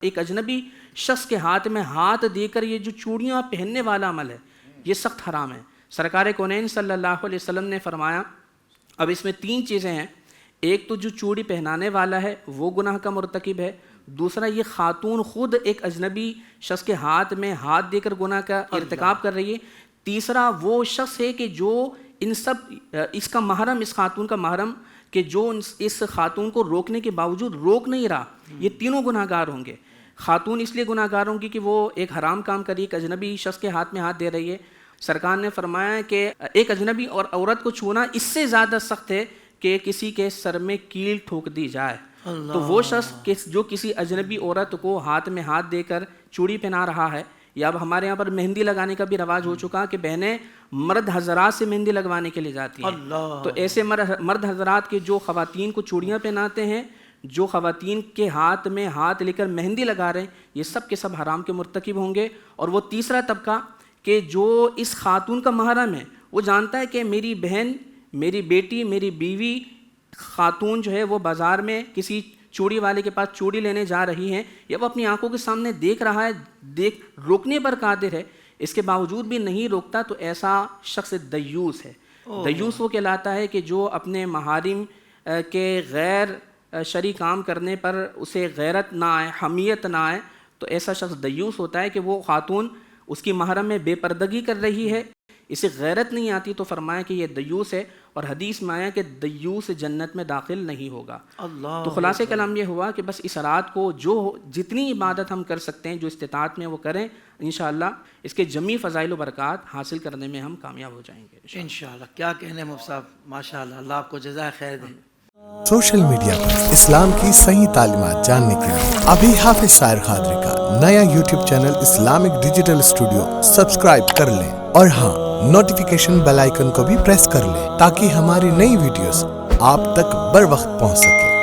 ایک اجنبی شخص کے ہاتھ میں ہاتھ دے کر یہ جو چوڑیاں پہننے والا عمل ہے یہ سخت حرام ہے۔ سرکار کونین صلی اللہ علیہ وسلم نے فرمایا، اب اس میں تین چیزیں ہیں، ایک تو جو چوڑی پہنانے والا ہے وہ گناہ کا مرتکب ہے، دوسرا یہ خاتون خود ایک اجنبی شخص کے ہاتھ میں ہاتھ دے کر گناہ کا ارتکاب کر رہی ہے، تیسرا وہ شخص ہے کہ جو اس کا محرم، اس خاتون کا محرم کہ جو اس خاتون کو روکنے کے باوجود روک نہیں رہا، یہ تینوں گناہ گار ہوں گے۔ خاتون اس لیے گناہ گار ہوں گی کہ وہ ایک حرام کام کر رہی ہے، ایک اجنبی شخص کے ہاتھ میں ہاتھ دے رہی ہے۔ سرکار نے فرمایا کہ ایک اجنبی اور عورت کو چھونا اس سے زیادہ سخت ہے کہ کسی کے سر میں کیل ٹھوک دی جائے۔ تو وہ شخص جو کسی اجنبی عورت کو ہاتھ میں ہاتھ دے کر چوڑی پہنا رہا ہے، یا اب ہمارے یہاں پر مہندی لگانے کا بھی رواج ہو چکا کہ بہنیں مرد حضرات سے مہندی لگوانے کے لیے جاتی ہیں، تو ایسے مرد حضرات کے جو خواتین کو چوڑیاں پہناتے ہیں، جو خواتین کے ہاتھ میں ہاتھ لے کر مہندی لگا رہے ہیں، یہ سب کے سب حرام کے مرتکب ہوں گے۔ اور وہ تیسرا طبقہ کہ جو اس خاتون کا محرم ہے، وہ جانتا ہے کہ میری بہن، میری بیٹی، میری بیوی خاتون جو ہے وہ بازار میں کسی چوڑی والے کے پاس چوڑی لینے جا رہی ہیں، یا وہ اپنی آنکھوں کے سامنے دیکھ رہا ہے، روکنے پر قادر ہے، اس کے باوجود بھی نہیں روکتا، تو ایسا شخص دیوس ہے۔ دیوس وہ کہلاتا ہے کہ جو اپنے محارم کے غیر شرعی کام کرنے پر اسے غیرت نہ آئے، حمیت نہ آئے، تو ایسا شخص دیوس ہوتا ہے کہ وہ خاتون اس کی محرم میں بے پردگی کر رہی ہے، اسے غیرت نہیں آتی، تو فرمایا کہ یہ دیوس ہے، اور حدیث میں آیا کہ دیوس جنت میں داخل نہیں ہوگا۔ تو خلاصہ کلام یہ ہوا کہ بس اس رات کو جو جتنی عبادت ہم کر سکتے ہیں، جو استطاعت میں وہ کریں، انشاءاللہ اس کے جمی فضائل و برکات حاصل کرنے میں ہم کامیاب ہو جائیں گے انشاءاللہ۔ کیا کہنے مفتی صاحب، ماشاءاللہ، اللہ آپ کو جزائے خیر دے۔ سوشل میڈیا پر اسلام کی صحیح تعلیمات جاننے کے لیے ابھی حافظ سائر قادری کا نیا YouTube channel Islamic digital studio subscribe کر لیں، اور ہاں، نوٹیفیکیشن بیل آئیکن کو بھی پریس کر لیں تاکہ ہماری نئی ویڈیوز آپ تک بر وقت پہنچ سکے۔